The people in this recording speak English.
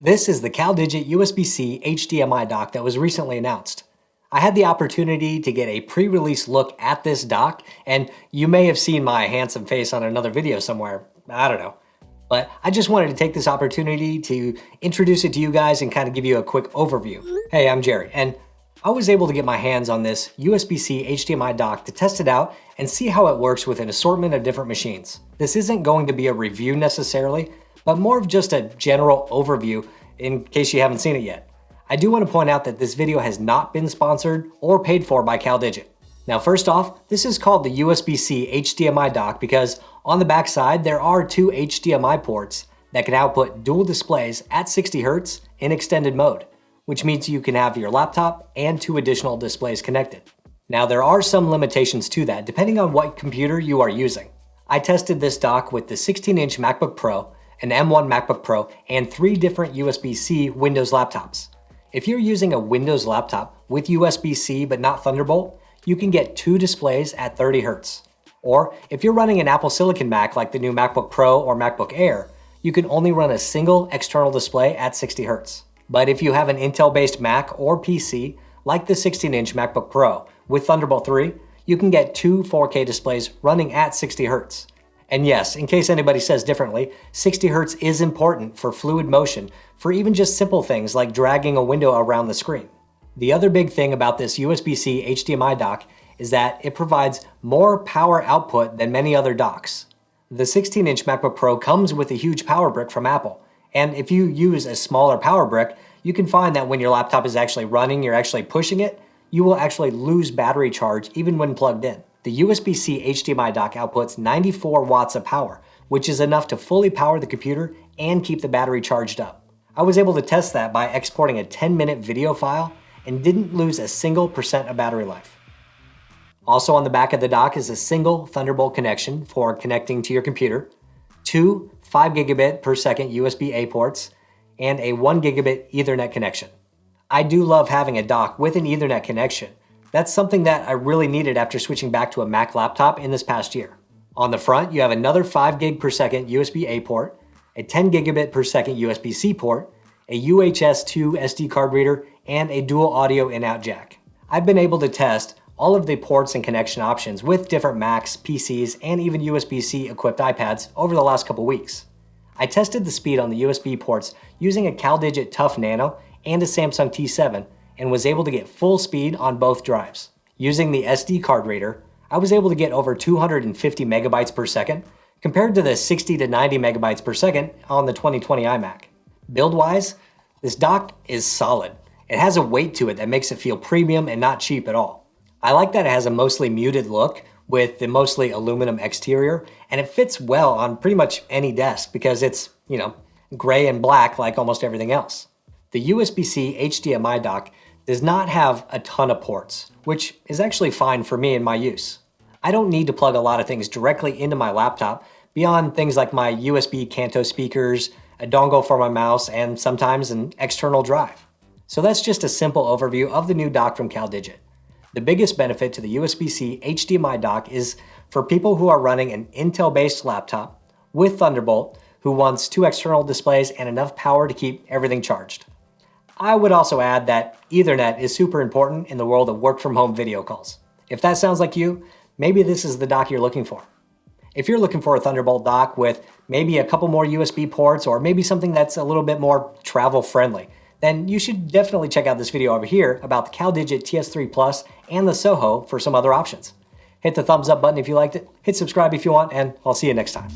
This is the CalDigit USB-C HDMI dock that was recently announced. I had the opportunity to get a pre-release look at this dock, and you may have seen my handsome face on another video somewhere, I don't know. But I just wanted to take this opportunity to introduce it to you guys and kind of give you a quick overview. Hey, I'm Jerry, and I was able to get my hands on this USB-C HDMI dock to test it out and see how it works with an assortment of different machines. This isn't going to be a review necessarily, but more of just a general overview in case you haven't seen it yet. I do want to point out that this video has not been sponsored or paid for by CalDigit. Now first off, this is called the USB-C HDMI dock because on the back side there are two HDMI ports that can output dual displays at 60 Hz in extended mode, which means you can have your laptop and two additional displays connected. Now there are some limitations to that depending on what computer you are using. I tested this dock with the 16-inch MacBook Pro, an M1 MacBook Pro, and 3 different USB-C Windows laptops. If you're using a Windows laptop with USB-C but not Thunderbolt, you can get 2 displays at 30 Hz. Or if you're running an Apple Silicon Mac like the new MacBook Pro or MacBook Air, you can only run a single external display at 60 Hz. But if you have an Intel-based Mac or PC like the 16-inch MacBook Pro with Thunderbolt 3, you can get 2 4K displays running at 60 Hz. And yes, in case anybody says differently, 60 Hz is important for fluid motion for even just simple things like dragging a window around the screen. The other big thing about this USB-C HDMI dock is that it provides more power output than many other docks. The 16-inch MacBook Pro comes with a huge power brick from Apple, and if you use a smaller power brick, you can find that when your laptop is actually running, you're actually pushing it, you will actually lose battery charge even when plugged in. The USB-C HDMI dock outputs 94 watts of power, which is enough to fully power the computer and keep the battery charged up. I was able to test that by exporting a 10-minute video file and didn't lose a single percent of battery life. Also on the back of the dock is a single Thunderbolt connection for connecting to your computer, 2 5 gigabit per second USB-A ports, and a 1 gigabit Ethernet connection. I do love having a dock with an Ethernet connection. That's something that I really needed after switching back to a Mac laptop in this past year. On the front, you have another 5 gig per second USB-A port, a 10 gigabit per second USB-C port, a UHS-2 SD card reader, and a dual audio in-out jack. I've been able to test all of the ports and connection options with different Macs, PCs, and even USB-C equipped iPads over the last couple weeks. I tested the speed on the USB ports using a CalDigit Tough Nano and a Samsung T7, and was able to get full speed on both drives. Using the SD card reader, I was able to get over 250 megabytes per second, compared to the 60 to 90 megabytes per second on the 2020 iMac. Build-wise, this dock is solid. It has a weight to it that makes it feel premium and not cheap at all. I like that it has a mostly muted look with the mostly aluminum exterior, and it fits well on pretty much any desk because it's, gray and black like almost everything else. The USB-C HDMI dock does not have a ton of ports, which is actually fine for me in my use. I don't need to plug a lot of things directly into my laptop beyond things like my USB Kanto speakers, a dongle for my mouse, and sometimes an external drive. So that's just a simple overview of the new dock from CalDigit. The biggest benefit to the USB-C HDMI dock is for people who are running an Intel-based laptop with Thunderbolt who wants 2 external displays and enough power to keep everything charged. I would also add that Ethernet is super important in the world of work-from-home video calls. If that sounds like you, maybe this is the dock you're looking for. If you're looking for a Thunderbolt dock with maybe a couple more USB ports or maybe something that's a little bit more travel-friendly, then you should definitely check out this video over here about the CalDigit TS3 Plus and the Soho for some other options. Hit the thumbs up button if you liked it, hit subscribe if you want, and I'll see you next time.